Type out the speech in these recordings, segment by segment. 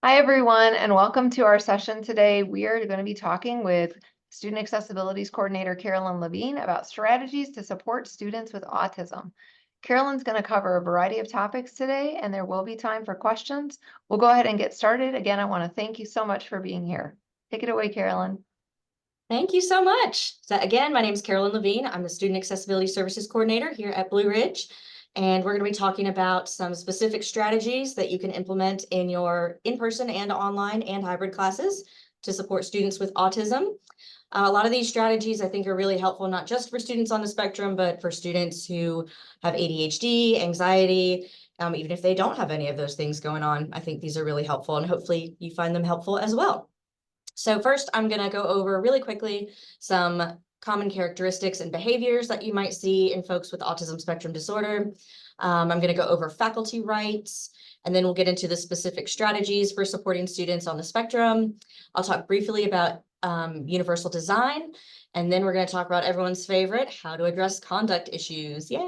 Hi, everyone, and welcome to our session today. We are going to be talking with Student Accessibilities Coordinator Carolyn Levine about strategies to support students with autism. Carolyn's going to cover a variety of topics today, and there will be time for questions. We'll go ahead and get started. Again, I want to thank you so much for being here. Take it away, Carolyn. Thank you so much. So again, my name is Carolyn Levine. I'm the Student Accessibility Services Coordinator here at Blue Ridge. And we're going to be talking about some specific strategies that you can implement in your in-person and online and hybrid classes to support students with autism. A lot of these strategies I think are really helpful, not just for students on the spectrum, but for students who have ADHD, anxiety, even if they don't have any of those things going on. I think these are really helpful, and hopefully you find them helpful as well. So first, I'm going to go over really quickly some common characteristics and behaviors that you might see in folks with autism spectrum disorder. I'm going to go over faculty rights, and then we'll get into the specific strategies for supporting students on the spectrum. I'll talk briefly about universal design, and then we're going to talk about everyone's favorite, how to address conduct issues. Yay!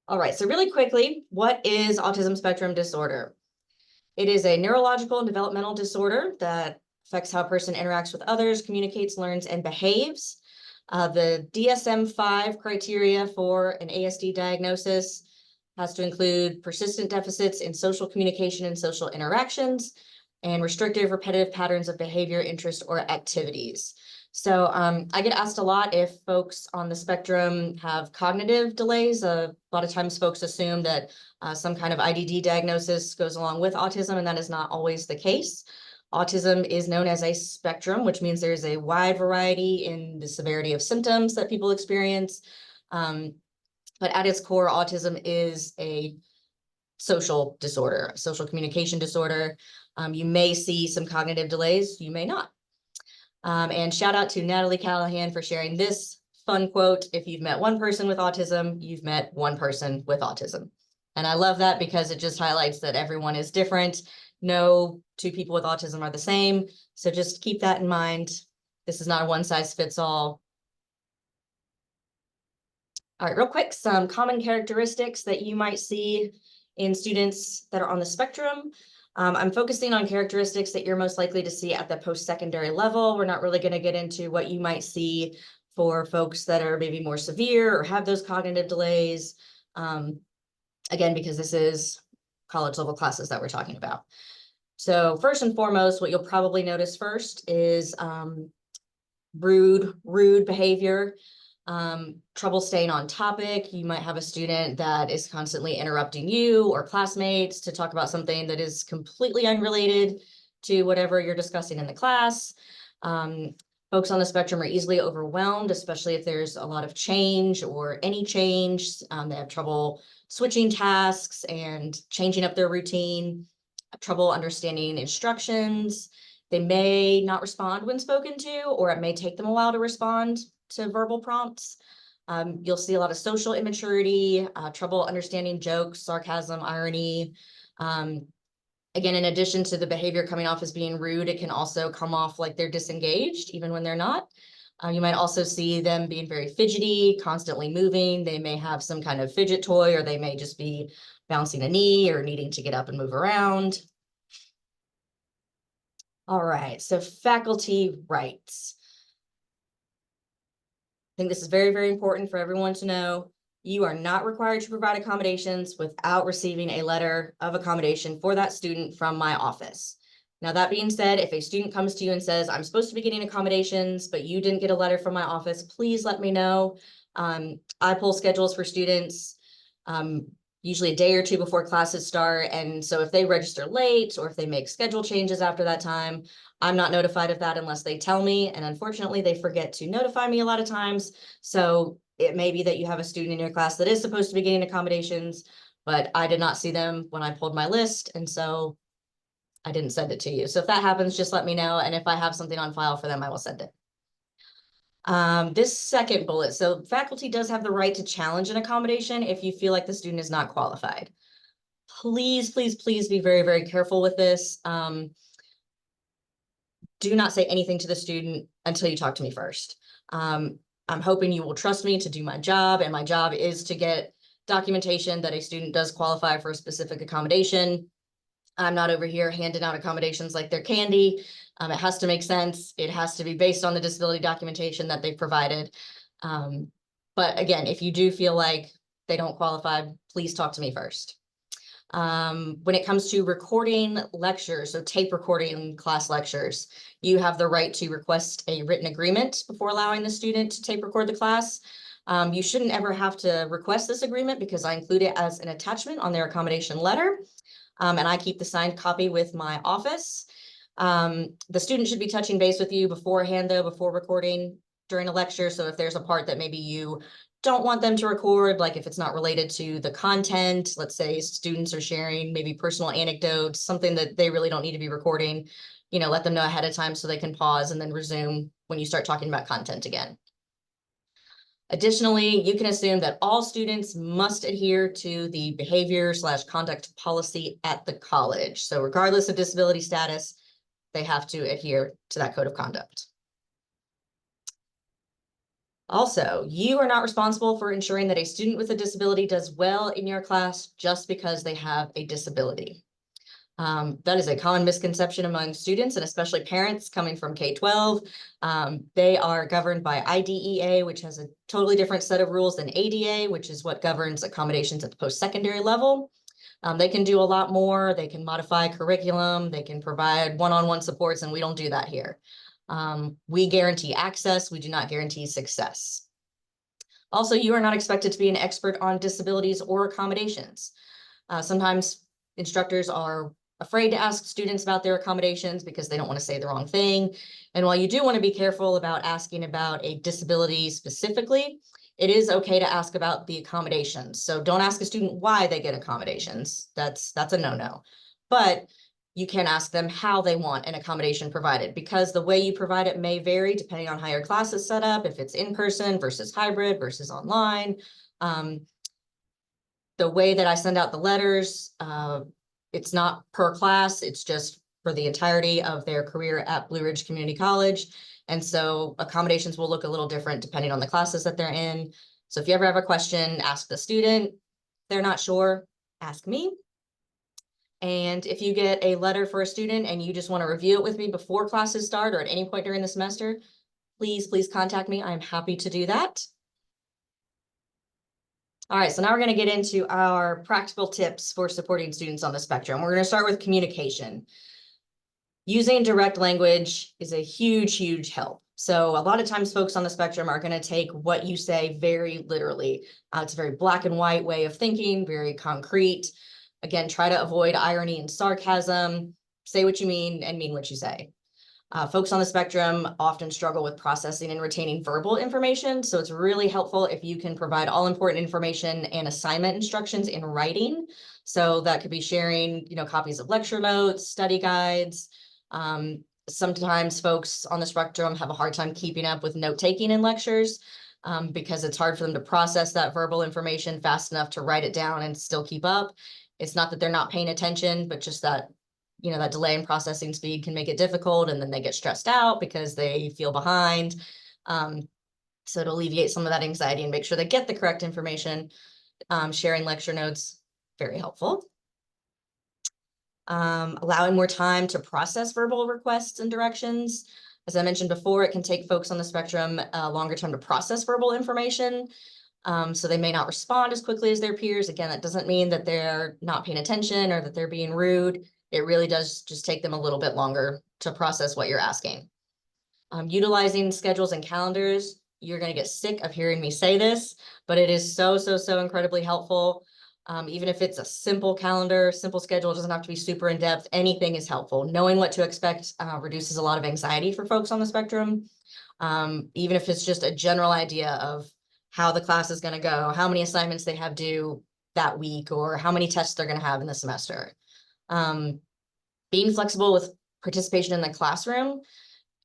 All right, so really quickly, what is autism spectrum disorder? It is a neurological and developmental disorder that affects how a person interacts with others, communicates, learns, and behaves. The DSM-5 criteria for an ASD diagnosis has to include persistent deficits in social communication and social interactions, and restrictive, repetitive patterns of behavior, interest, or activities. So I get asked a lot if folks on the spectrum have cognitive delays. A lot of times folks assume that some kind of IDD diagnosis goes along with autism, and that is not always the case. Autism is known as a spectrum, which means there's a wide variety in the severity of symptoms that people experience. But at its core, autism is a social disorder, social communication disorder. You may see some cognitive delays, you may not. And shout out to Natalie Callahan for sharing this fun quote: if you've met one person with autism, you've met one person with autism. And I love that because it just highlights that everyone is different. No two people with autism are the same. So just keep that in mind. This is not a one size fits all. All right, real quick, some common characteristics that you might see in students that are on the spectrum. I'm focusing on characteristics that you're most likely to see at the post-secondary level. We're not really going to get into what you might see for folks that are maybe more severe or have those cognitive delays. Again, because this is college level classes that we're talking about. So first and foremost, what you'll probably notice first is rude behavior. Trouble staying on topic. You might have a student that is constantly interrupting you or classmates to talk about something that is completely unrelated to whatever you're discussing in the class. Folks on the spectrum are easily overwhelmed, especially if there's a lot of change or any change. They have trouble switching tasks and changing up their routine, trouble understanding instructions. They may not respond when spoken to, or it may take them a while to respond to verbal prompts. You'll see a lot of social immaturity, trouble understanding jokes, sarcasm, irony. Again, in addition to the behavior coming off as being rude, it can also come off like they're disengaged, even when they're not. You might also see them being very fidgety, constantly moving. They may have some kind of fidget toy, or they may just be bouncing a knee or needing to get up and move around. All right, so faculty rights. I think this is very, very important for everyone to know. You are not required to provide accommodations without receiving a letter of accommodation for that student from my office. Now, that being said, if a student comes to you and says, I'm supposed to be getting accommodations, but you didn't get a letter from my office, please let me know. I pull schedules for students usually a day or two before classes start. And so if they register late or if they make schedule changes after that time, I'm not notified of that unless they tell me. And unfortunately, they forget to notify me a lot of times. So it may be that you have a student in your class that is supposed to be getting accommodations, but I did not see them when I pulled my list. And so I didn't send it to you. So if that happens, just let me know. And if I have something on file for them, I will send it. This second bullet, so faculty does have the right to challenge an accommodation if you feel like the student is not qualified. Please, please, please be very, very careful with this. Do not say anything to the student until you talk to me first. I'm hoping you will trust me to do my job, and my job is to get documentation that a student does qualify for a specific accommodation. I'm not over here handing out accommodations like they're candy. It has to make sense. It has to be based on the disability documentation that they've provided. But again, if you do feel like they don't qualify, please talk to me first. When it comes to recording lectures, so tape recording class lectures, you have the right to request a written agreement before allowing the student to tape record the class. You shouldn't ever have to request this agreement because I include it as an attachment on their accommodation letter. And I keep the signed copy with my office. The student should be touching base with you beforehand, though, before recording during a lecture. So if there's a part that maybe you don't want them to record, like if it's not related to the content, let's say students are sharing maybe personal anecdotes, something that they really don't need to be recording, let them know ahead of time so they can pause and then resume when you start talking about content again. Additionally, you can assume that all students must adhere to the behavior/conduct policy at the college. So regardless of disability status, they have to adhere to that code of conduct. Also, you are not responsible for ensuring that a student with a disability does well in your class just because they have a disability. That is a common misconception among students and especially parents coming from K-12. They are governed by IDEA, which has a totally different set of rules than ADA, which is what governs accommodations at the post-secondary level. They can do a lot more. They can modify curriculum. They can provide one-on-one supports, and we don't do that here. We guarantee access. We do not guarantee success. Also, you are not expected to be an expert on disabilities or accommodations. Sometimes instructors are afraid to ask students about their accommodations because they don't want to say the wrong thing. And while you do want to be careful about asking about a disability specifically, it is okay to ask about the accommodations. So don't ask a student why they get accommodations. That's a no-no. But you can ask them how they want an accommodation provided, because the way you provide it may vary depending on how your class is set up, if it's in person versus hybrid versus online. The way that I send out the letters, it's not per class, it's just for the entirety of their career at Blue Ridge Community College. And so accommodations will look a little different depending on the classes that they're in. So if you ever have a question, ask the student. If they're not sure, ask me. And if you get a letter for a student and you just want to review it with me before classes start or at any point during the semester, please contact me. I'm happy to do that. All right, so now we're going to get into our practical tips for supporting students on the spectrum. We're going to start with communication. Using direct language is a huge help. So a lot of times folks on the spectrum are going to take what you say very literally. It's a very black and white way of thinking, very concrete. Again, try to avoid irony and sarcasm. Say what you mean and mean what you say. Folks on the spectrum often struggle with processing and retaining verbal information, so it's really helpful if you can provide all important information and assignment instructions in writing. So that could be sharing, copies of lecture notes, study guides. Sometimes folks on the spectrum have a hard time keeping up with note-taking in lectures because it's hard for them to process that verbal information fast enough to write it down and still keep up. It's not that they're not paying attention, but just that that delay in processing speed can make it difficult, and then they get stressed out because they feel behind. So to alleviate some of that anxiety and make sure they get the correct information, sharing lecture notes, very helpful. Allowing more time to process verbal requests and directions. As I mentioned before, it can take folks on the spectrum a longer time to process verbal information. So they may not respond as quickly as their peers. Again, that doesn't mean that they're not paying attention or that they're being rude. It really does just take them a little bit longer to process what you're asking. Utilizing schedules and calendars. You're going to get sick of hearing me say this, but it is so incredibly helpful. Even if it's a simple calendar, simple schedule, doesn't have to be super in-depth. Anything is helpful. Knowing what to expect reduces a lot of anxiety for folks on the spectrum. Even if it's just a general idea of how the class is going to go, how many assignments they have due that week, or how many tests they're going to have in the semester. Being flexible with participation in the classroom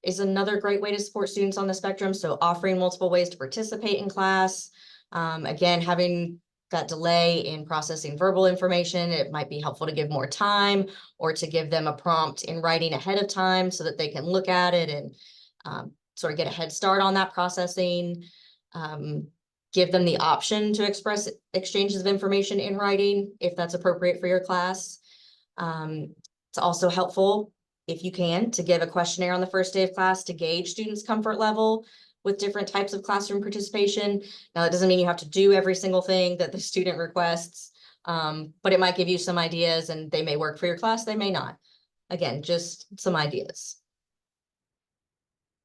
is another great way to support students on the spectrum. So offering multiple ways to participate in class. Again, having that delay in processing verbal information, it might be helpful to give more time or to give them a prompt in writing ahead of time so that they can look at it and sort of get a head start on that processing. Give them the option to express exchanges of information in writing if that's appropriate for your class. It's also helpful, if you can, to give a questionnaire on the first day of class to gauge students' comfort level with different types of classroom participation. Now, that doesn't mean you have to do every single thing that the student requests, but it might give you some ideas, and they may work for your class, they may not. Again, just some ideas.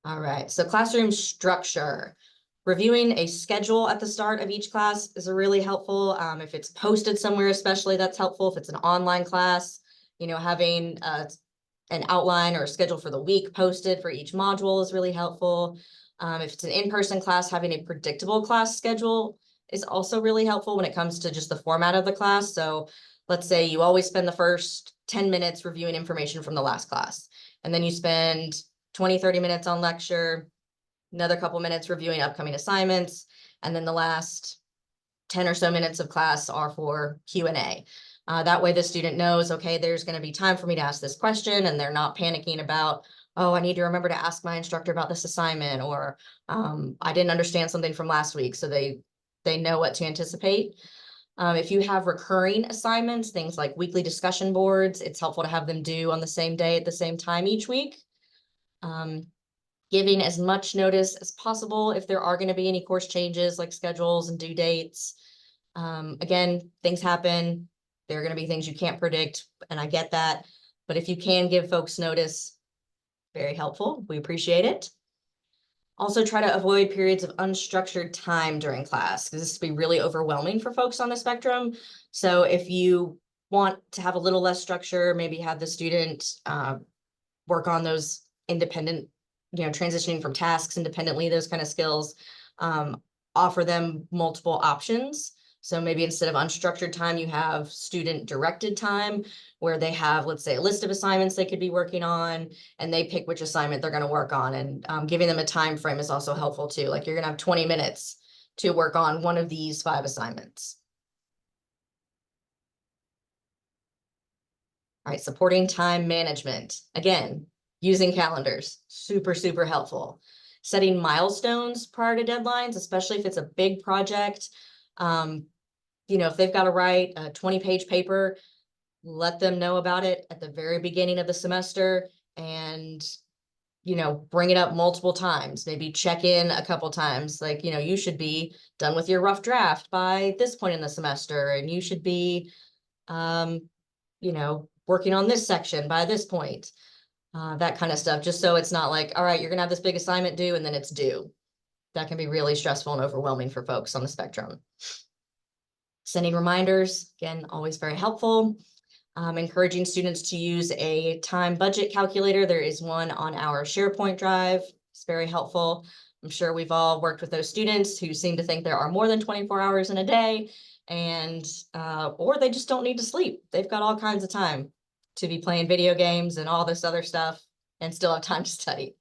All right, so classroom structure. Reviewing a schedule at the start of each class is really helpful. If it's posted somewhere, especially, that's helpful. If it's an online class, having an outline or a schedule for the week posted for each module is really helpful. If it's an in-person class, having a predictable class schedule is also really helpful when it comes to just the format of the class. So let's say you always spend the first 10 minutes reviewing information from the last class, and then you spend 20-30 minutes on lecture, another couple minutes reviewing upcoming assignments, and then the last 10 or so minutes of class are for Q&A. That way the student knows, okay, there's going to be time for me to ask this question, and they're not panicking about, oh, I need to remember to ask my instructor about this assignment, or I didn't understand something from last week, so they know what to anticipate. If you have recurring assignments, things like weekly discussion boards, it's helpful to have them due on the same day at the same time each week. Giving as much notice as possible if there are going to be any course changes like schedules and due dates. Again, things happen. There are going to be things you can't predict, and I get that. But if you can give folks notice, very helpful. We appreciate it. Also, try to avoid periods of unstructured time during class, because this can be really overwhelming for folks on the spectrum. So if you want to have a little less structure, maybe have the student work on those independent, transitioning from tasks independently, those kind of skills, offer them multiple options. So maybe instead of unstructured time, you have student directed time where they have, let's say, a list of assignments they could be working on, and they pick which assignment they're going to work on. And giving them a time frame is also helpful too. Like, you're going to have 20 minutes to work on one of these 5 assignments. All right, supporting time management. Again, using calendars, super, super helpful. Setting milestones prior to deadlines, especially if it's a big project. If they've got to write a 20-page paper, let them know about it at the very beginning of the semester, and, bring it up multiple times, maybe check in a couple times. Like, you should be done with your rough draft by this point in the semester, and you should be, working on this section by this point, that kind of stuff, just so it's not like, all right, you're gonna have this big assignment due and then it's due. That can be really stressful and overwhelming for folks on the spectrum. Sending reminders, again, always very helpful. Encouraging students to use a time budget calculator. There is one on our SharePoint drive. It's very helpful. I'm sure we've all worked with those students who seem to think there are more than 24 hours in a day, and or they just don't need to sleep. They've got all kinds of time to be playing video games and all this other stuff and still have time to study.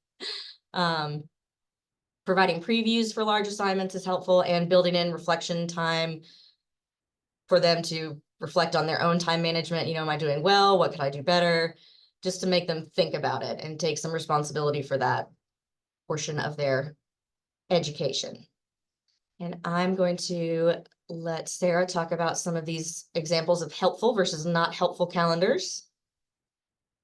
Providing previews for large assignments is helpful, and building in reflection time for them to reflect on their own time management. Am I doing well? What could I do better? Just to make them think about it and take some responsibility for that portion of their education. And I'm going to let Sarah talk about some of these examples of helpful versus not helpful calendars.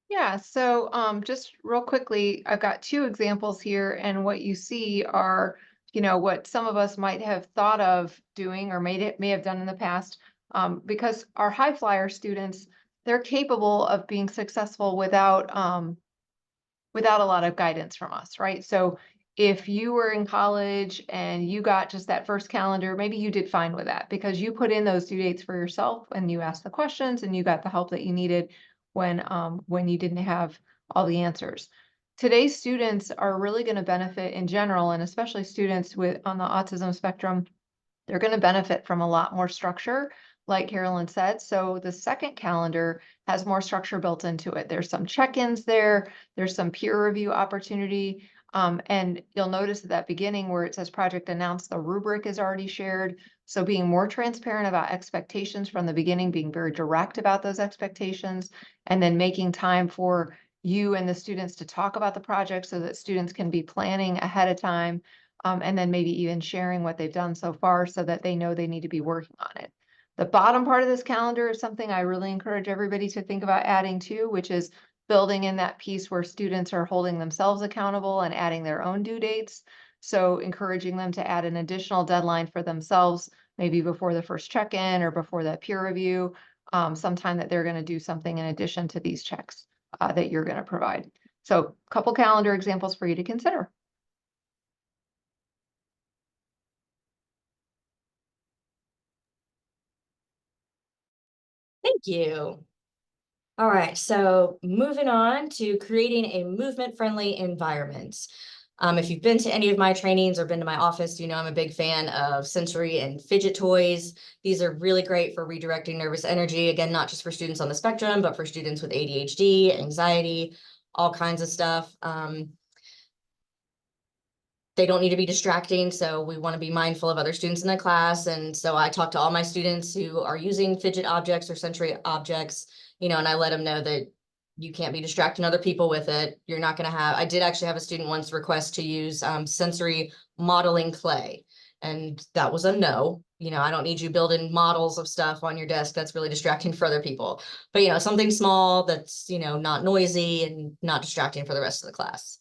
Yeah, so just real quickly, I've got 2 examples here, and what you see are, what some of us might have thought of doing or may have done in the past, because our high flyer students, they're capable of being successful without a lot of guidance from us, right? So if you were in college and you got just that first calendar, maybe you did fine with that because you put in those due dates for yourself and you asked the questions and you got the help that you needed when you didn't have all the answers. Today's students are really going to benefit in general, and especially students on the autism spectrum, they're going to benefit from a lot more structure, like Carolyn said. So the second calendar has more structure built into it. There's some check-ins there. There's some peer review opportunity. And you'll notice at that beginning where it says project announced, the rubric is already shared. So being more transparent about expectations from the beginning, being very direct about those expectations, and then making time for you and the students to talk about the project so that students can be planning ahead of time. and then maybe even sharing what they've done so far so that they know they need to be working on it. The bottom part of this calendar is something I really encourage everybody to think about adding to, which is building in that piece where students are holding themselves accountable and adding their own due dates. So encouraging them to add an additional deadline for themselves, maybe before the first check-in or before that peer review, sometime that they're going to do something in addition to these checks that you're going to provide. So a couple calendar examples for you to consider. Thank you. All right, so moving on to creating a movement-friendly environment. If you've been to any of my trainings or been to my office, you know I'm a big fan of sensory and fidget toys. These are really great for redirecting nervous energy. Again, not just for students on the spectrum, but for students with ADHD, anxiety, all kinds of stuff. They don't need to be distracting, so we want to be mindful of other students in the class. And so I talk to all my students who are using fidget objects or sensory objects, and I let them know that you can't be distracting other people with it. You're not going to have, I did actually have a student once request to use sensory modeling clay, and that was a no. I don't need you building models of stuff on your desk. That's really distracting for other people. But, something small that's, not noisy and not distracting for the rest of the class.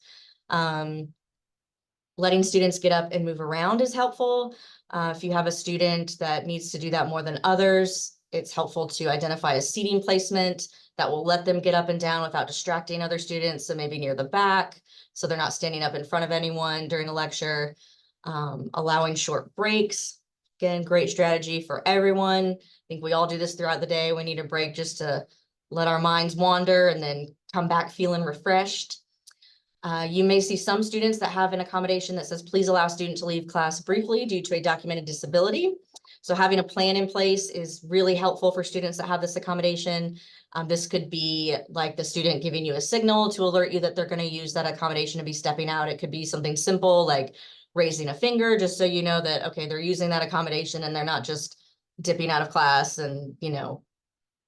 Letting students get up and move around is helpful. If you have a student that needs to do that more than others, it's helpful to identify a seating placement that will let them get up and down without distracting other students. So maybe near the back, so they're not standing up in front of anyone during a lecture. Allowing short breaks. Again, great strategy for everyone. I think we all do this throughout the day. We need a break just to let our minds wander and then come back feeling refreshed. You may see some students that have an accommodation that says, please allow student to leave class briefly due to a documented disability. So having a plan in place is really helpful for students that have this accommodation. This could be like the student giving you a signal to alert you that they're going to use that accommodation to be stepping out. It could be something simple like raising a finger, just so you know that, okay, they're using that accommodation and they're not just dipping out of class and,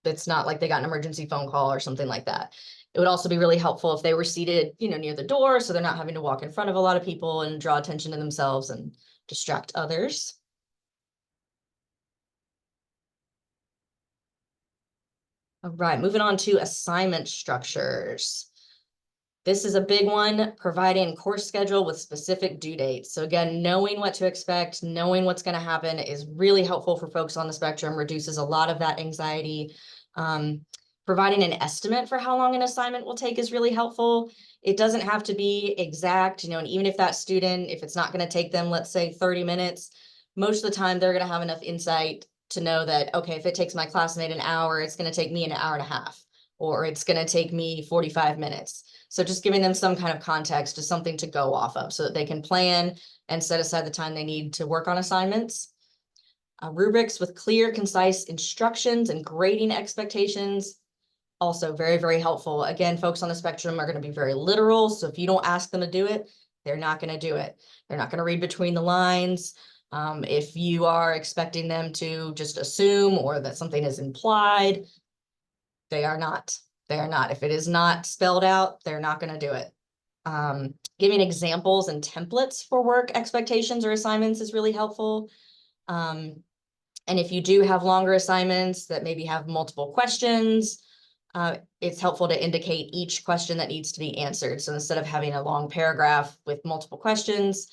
it's not like they got an emergency phone call or something like that. It would also be really helpful if they were seated, near the door, so they're not having to walk in front of a lot of people and draw attention to themselves and distract others. All right, moving on to assignment structures. This is a big one, providing course schedule with specific due dates. So again, knowing what to expect, knowing what's going to happen is really helpful for folks on the spectrum, reduces a lot of that anxiety. Providing an estimate for how long an assignment will take is really helpful. It doesn't have to be exact, and even if that student, if it's not going to take them, let's say 30 minutes, most of the time they're going to have enough insight to know that, okay, if it takes my classmate an hour, it's going to take me an hour and a half, or it's going to take me 45 minutes. So just giving them some kind of context to something to go off of so that they can plan and set aside the time they need to work on assignments. Rubrics with clear, concise instructions and grading expectations. Also very, very helpful. Again, folks on the spectrum are going to be very literal. So if you don't ask them to do it, they're not going to do it. They're not going to read between the lines. If you are expecting them to just assume or that something is implied, they are not. They are not. If it is not spelled out, they're not going to do it. Giving examples and templates for work expectations or assignments is really helpful. And if you do have longer assignments that maybe have multiple questions, it's helpful to indicate each question that needs to be answered. So instead of having a long paragraph with multiple questions,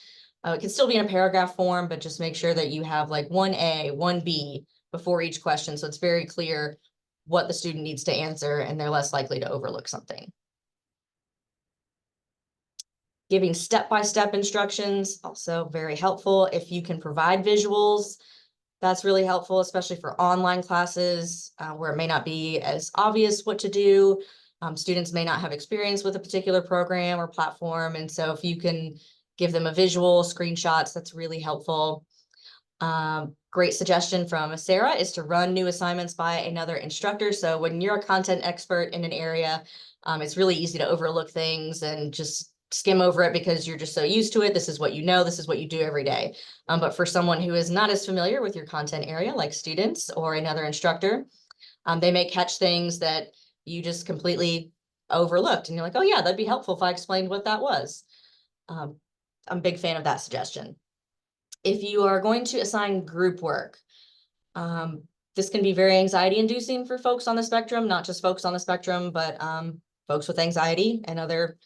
it can still be in a paragraph form, but just make sure that you have like 1A, 1B before each question. So it's very clear what the student needs to answer and they're less likely to overlook something. Giving step-by-step instructions, also very helpful. If you can provide visuals, that's really helpful, especially for online classes where it may not be as obvious what to do. Students may not have experience with a particular program or platform. And so if you can give them a visual, screenshots, that's really helpful. Great suggestion from Sarah is to run new assignments by another instructor. So when you're a content expert in an area, it's really easy to overlook things and just skim over it because you're just so used to it. This is what you know, this is what you do every day. But for someone who is not as familiar with your content area, like students or another instructor, they may catch things that you just completely overlooked. And you're like, oh yeah, that'd be helpful if I explained what that was. I'm a big fan of that suggestion. If you are going to assign group work, this can be very anxiety inducing for folks on the spectrum, not just folks on the spectrum, but folks with anxiety and other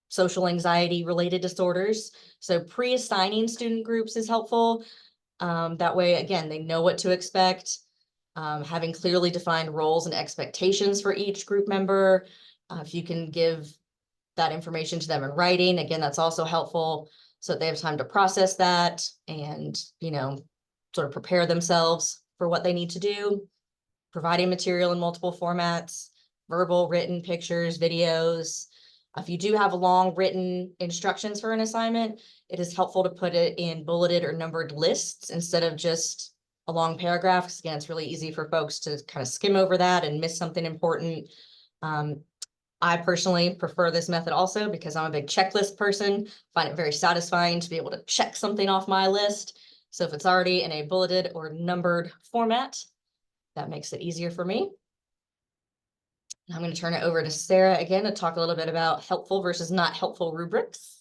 social anxiety related disorders. So pre-assigning student groups is helpful. That way, again, they know what to expect. Having clearly defined roles and expectations for each group member. If you can give that information to them in writing, again, that's also helpful. So they have time to process that and, sort of prepare themselves for what they need to do. Providing material in multiple formats, verbal, written, pictures, videos. If you do have long written instructions for an assignment, it is helpful to put it in bulleted or numbered lists instead of just a long paragraph. Because again, it's really easy for folks to kind of skim over that and miss something important. I personally prefer this method also because I'm a big checklist person, find it very satisfying to be able to check something off my list. So if it's already in a bulleted or numbered format, that makes it easier for me. I'm going to turn it over to Sarah again to talk a little bit about helpful versus not helpful rubrics.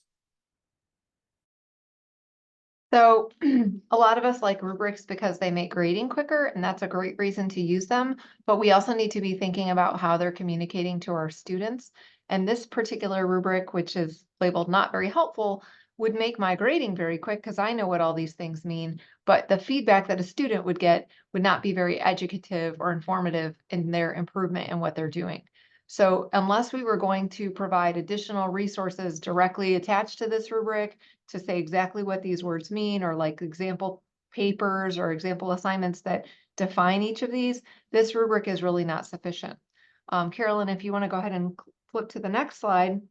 So a lot of us like rubrics because they make grading quicker, and that's a great reason to use them. But we also need to be thinking about how they're communicating to our students. And this particular rubric, which is labeled not very helpful, would make my grading very quick because I know what all these things mean. But the feedback that a student would get would not be very educative or informative in their improvement in what they're doing. So unless we were going to provide additional resources directly attached to this rubric to say exactly what these words mean, or like example papers or example assignments that define each of these, this rubric is really not sufficient. Carolyn, if you want to go ahead and flip to the next slide.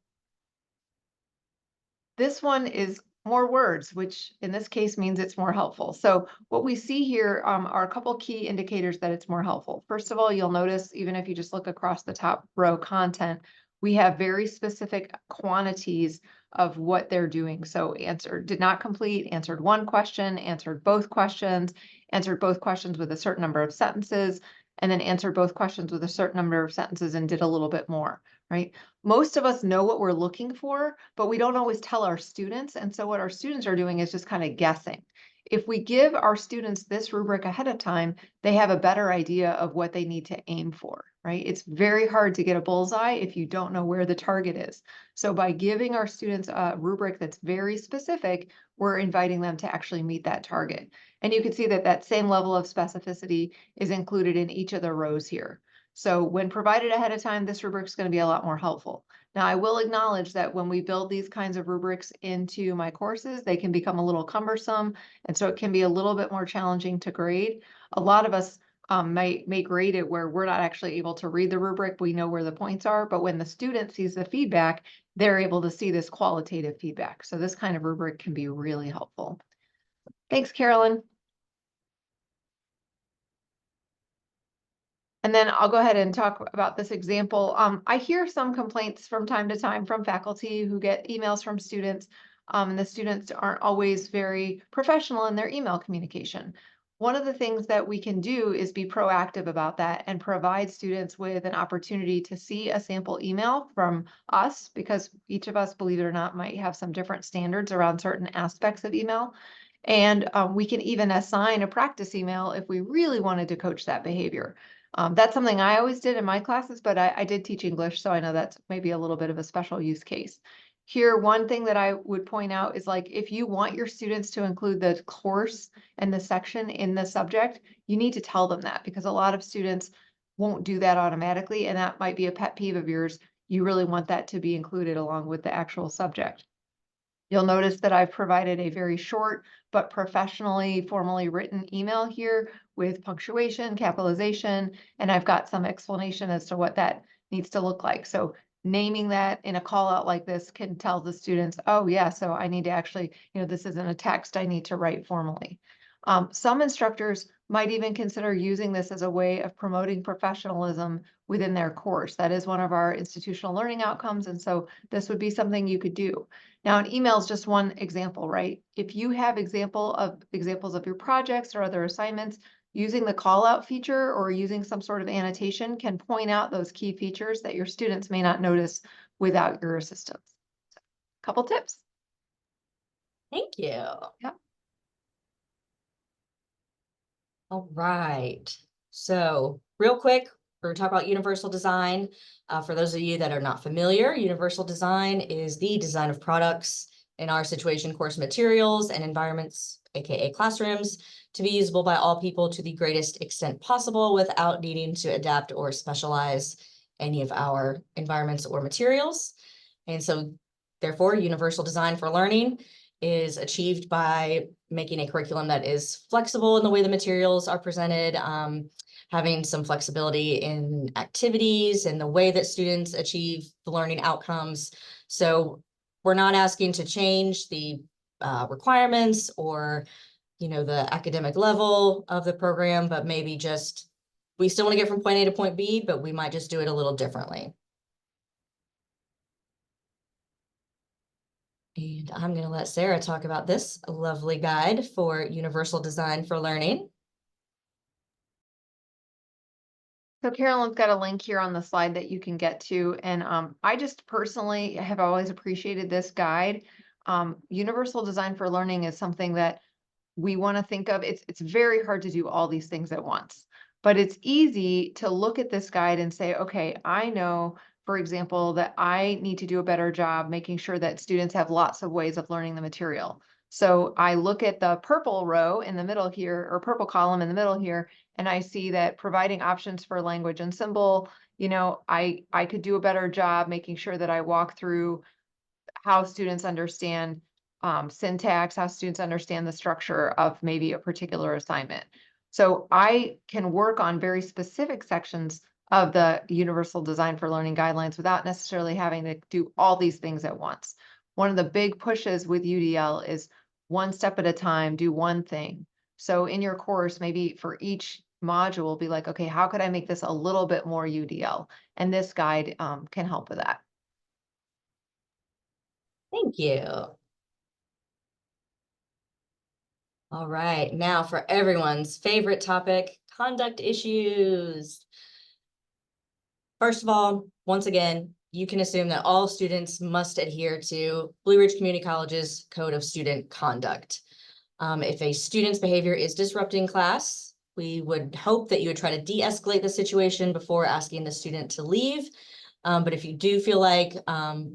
This one is more words, which in this case means it's more helpful. So what we see here are a couple key indicators that it's more helpful. First of all, you'll notice, even if you just look across the top row content, we have very specific quantities of what they're doing. So answered, did not complete, answered one question, answered both questions with a certain number of sentences, and then answered both questions with a certain number of sentences and did a little bit more, right? Most of us know what we're looking for, but we don't always tell our students. And so what our students are doing is just kind of guessing. If we give our students this rubric ahead of time, they have a better idea of what they need to aim for, right? It's very hard to get a bullseye if you don't know where the target is. So by giving our students a rubric that's very specific, we're inviting them to actually meet that target. And you can see that that same level of specificity is included in each of the rows here. So when provided ahead of time, this rubric is going to be a lot more helpful. Now, I will acknowledge that when we build these kinds of rubrics into my courses, they can become a little cumbersome. And so it can be a little bit more challenging to grade. A lot of us may grade it where we're not actually able to read the rubric. We know where the points are, but when the student sees the feedback, they're able to see this qualitative feedback. So this kind of rubric can be really helpful. Thanks, Carolyn. And then I'll go ahead and talk about this example. I hear some complaints from time to time from faculty who get emails from students, and the students aren't always very professional in their email communication. One of the things that we can do is be proactive about that and provide students with an opportunity to see a sample email from us, because each of us, believe it or not, might have some different standards around certain aspects of email. And we can even assign a practice email if we really wanted to coach that behavior. That's something I always did in my classes, but I did teach English, so I know that's maybe a little bit of a special use case. Here, one thing that I would point out is, like, if you want your students to include the course and the section in the subject, you need to tell them that, because a lot of students won't do that automatically, and that might be a pet peeve of yours. You really want that to be included along with the actual subject. You'll notice that I've provided a very short but professionally, formally written email here with punctuation, capitalization, and I've got some explanation as to what that needs to look like. So naming that in a call out like this can tell the students, oh yeah, so I need to actually, this isn't a text I need to write formally. Some instructors might even consider using this as a way of promoting professionalism within their course. That is one of our institutional learning outcomes, and so this would be something you could do. Now, an email is just one example, right? If you have examples of your projects or other assignments, using the call out feature or using some sort of annotation can point out those key features that your students may not notice without your assistance. So, couple tips. Thank you. Yep. All right. So real quick, we're going to talk about universal design. For those of you that are not familiar, universal design is the design of products, in our situation, course materials and environments, aka classrooms, to be usable by all people to the greatest extent possible without needing to adapt or specialize any of our environments or materials. And so therefore, universal design for learning is achieved by making a curriculum that is flexible in the way the materials are presented, having some flexibility in activities and the way that students achieve the learning outcomes. So we're not asking to change the requirements or, the academic level of the program, but maybe just, we still want to get from point A to point B, but we might just do it a little differently. And I'm going to let Sarah talk about this lovely guide for universal design for learning. So Carolyn's got a link here on the slide that you can get to. And I just personally have always appreciated this guide. Universal design for learning is something that we want to think of. It's very hard to do all these things at once, but it's easy to look at this guide and say, okay, I know, for example, that I need to do a better job making sure that students have lots of ways of learning the material. So I look at the purple row in the middle here, or purple column in the middle here, and I see that providing options for language and symbol, I could do a better job making sure that I walk through how students understand syntax, how students understand the structure of maybe a particular assignment. So I can work on very specific sections of the Universal Design for Learning guidelines without necessarily having to do all these things at once. One of the big pushes with UDL is one step at a time, do one thing. So in your course, maybe for each module, be like, okay, how could I make this a little bit more UDL? And this guide can help with that. Thank you. All right, now for everyone's favorite topic, conduct issues. First of all, once again, you can assume that all students must adhere to Blue Ridge Community College's Code of Student Conduct. If a student's behavior is disrupting class, we would hope that you would try to de-escalate the situation before asking the student to leave. But if you do feel like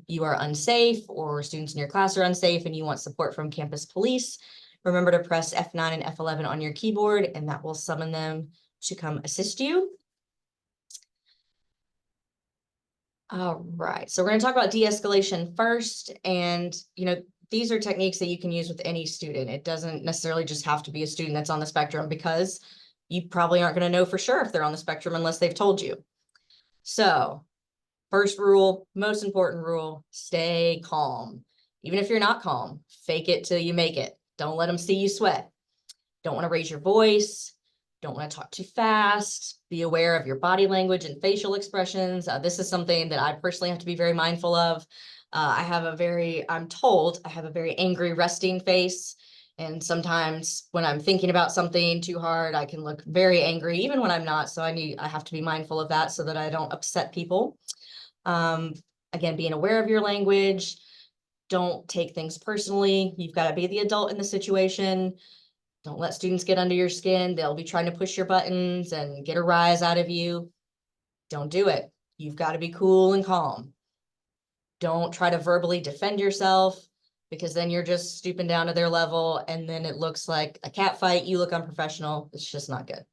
you are unsafe or students in your class are unsafe and you want support from campus police, remember to press F9 and F11 on your keyboard, and that will summon them to come assist you. All right, so we're going to talk about de-escalation first. And, these are techniques that you can use with any student. It doesn't necessarily just have to be a student that's on the spectrum, because you probably aren't going to know for sure if they're on the spectrum unless they've told you. So first rule, most important rule, stay calm. Even if you're not calm, fake it till you make it. Don't let them see you sweat. Don't want to raise your voice. Don't want to talk too fast. Be aware of your body language and facial expressions. This is something that I personally have to be very mindful of. I'm told I have a very angry resting face. And sometimes when I'm thinking about something too hard, I can look very angry, even when I'm not. So I have to be mindful of that so that I don't upset people. Again, being aware of your language. Don't take things personally. You've got to be the adult in the situation. Don't let students get under your skin. They'll be trying to push your buttons and get a rise out of you. Don't do it. You've got to be cool and calm. Don't try to verbally defend yourself, because then you're just stooping down to their level and then it looks like a cat fight. You look unprofessional. It's just not good.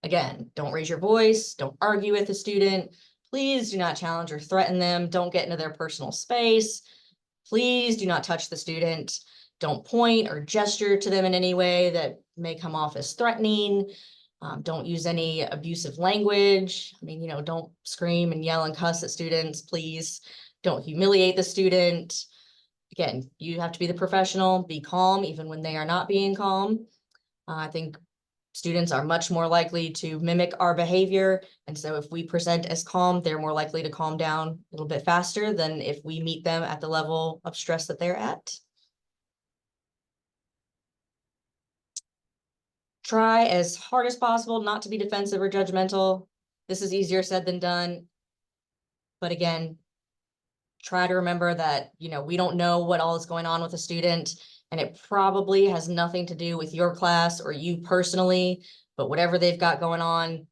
Again, don't raise your voice. Don't argue with the student. Please do not challenge or threaten them. Don't get into their personal space. Please do not touch the student. Don't point or gesture to them in any way that may come off as threatening. Don't use any abusive language. Don't scream and yell and cuss at students, please. Don't humiliate the student. Again, you have to be the professional, be calm even when they are not being calm. I think students are much more likely to mimic our behavior. And so if we present as calm, they're more likely to calm down a little bit faster than if we meet them at the level of stress that they're at. Try as hard as possible not to be defensive or judgmental. This is easier said than done. But again, try to remember that, we don't know what all is going on with a student, and it probably has nothing to do with your class or you personally, but whatever they've got going on,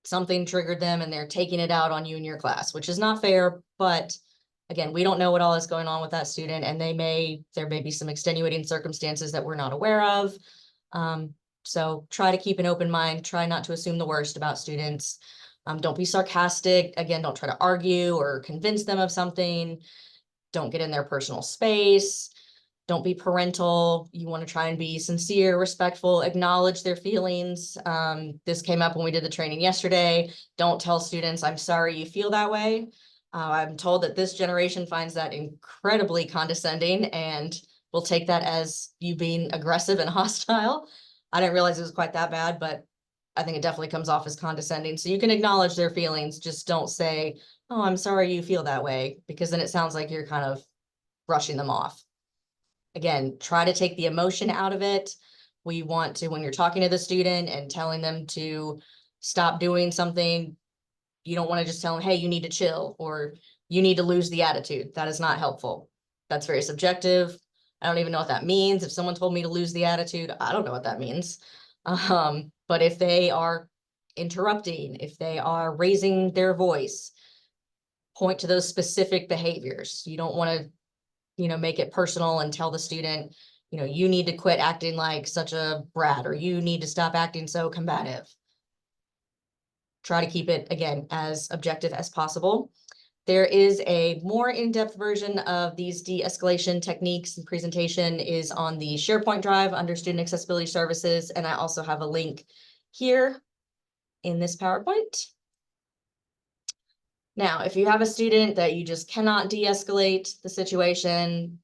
something triggered them and they're taking it out on you and your class, which is not fair. But again, we don't know what all is going on with that student, and there may be some extenuating circumstances that we're not aware of. So try to keep an open mind, try not to assume the worst about students. Don't be sarcastic. Again, don't try to argue or convince them of something. Don't get in their personal space. Don't be parental. You want to try and be sincere, respectful, acknowledge their feelings. This came up when we did the training yesterday. Don't tell students, I'm sorry you feel that way. I'm told that this generation finds that incredibly condescending and will take that as you being aggressive and hostile. I didn't realize it was quite that bad, but I think it definitely comes off as condescending. So you can acknowledge their feelings. Just don't say, oh, I'm sorry you feel that way, because then it sounds like you're kind of brushing them off. Again, try to take the emotion out of it. We want to, when you're talking to the student and telling them to stop doing something, you don't want to just tell them, hey, you need to chill, or you need to lose the attitude. That is not helpful. That's very subjective. I don't even know what that means. If someone told me to lose the attitude, I don't know what that means. But if they are interrupting, if they are raising their voice, point to those specific behaviors. You don't want to, make it personal and tell the student, you need to quit acting like such a brat, or you need to stop acting so combative. Try to keep it, again, as objective as possible. There is a more in-depth version of these de-escalation techniques, and presentation is on the SharePoint drive under Student Accessibility Services, and I also have a link here in this PowerPoint. Now, if you have a student that you just cannot de-escalate the situation,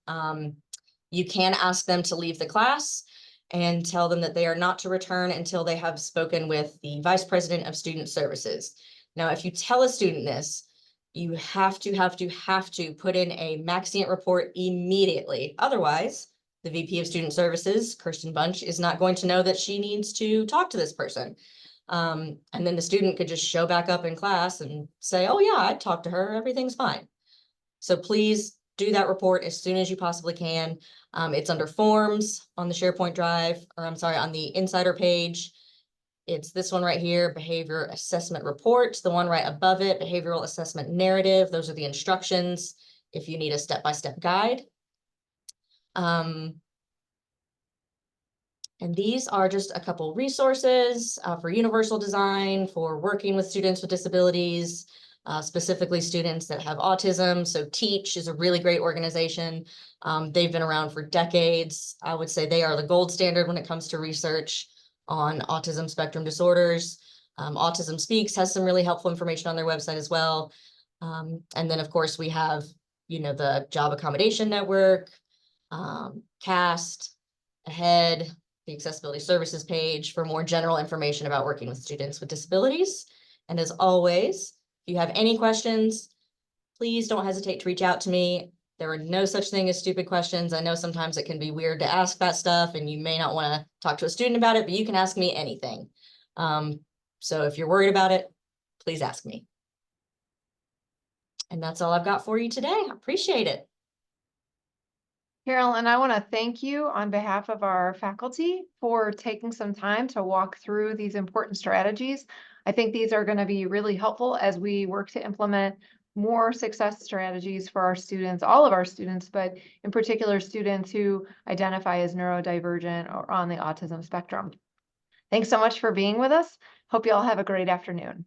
you can ask them to leave the class and tell them that they are not to return until they have spoken with the Vice President of Student Services. Now, if you tell a student this, you have to put in a Maxient report immediately. Otherwise, the VP of Student Services, Kirsten Bunch, is not going to know that she needs to talk to this person. And then the student could just show back up in class and say, oh yeah, I talked to her, everything's fine. So please do that report as soon as you possibly can. It's under forms on the SharePoint drive, or I'm sorry, on the insider page. It's this one right here, behavior assessment report. The one right above it, behavioral assessment narrative. Those are the instructions if you need a step-by-step guide. And these are just a couple resources for universal design, for working with students with disabilities, specifically students that have autism. So Teach is a really great organization. They've been around for decades. I would say they are the gold standard when it comes to research on autism spectrum disorders. Autism Speaks has some really helpful information on their website as well. And then, of course, we have, the Job Accommodation Network, CAST, AHEAD, the Accessibility Services page for more general information about working with students with disabilities. And as always, if you have any questions, please don't hesitate to reach out to me. There are no such thing as stupid questions. I know sometimes it can be weird to ask that stuff and you may not want to talk to a student about it, but you can ask me anything. So if you're worried about it, please ask me. And that's all I've got for you today. I appreciate it. Carolyn, I want to thank you on behalf of our faculty for taking some time to walk through these important strategies. I think these are going to be really helpful as we work to implement more success strategies for our students, all of our students, but in particular students who identify as neurodivergent or on the autism spectrum. Thanks so much for being with us. Hope you all have a great afternoon.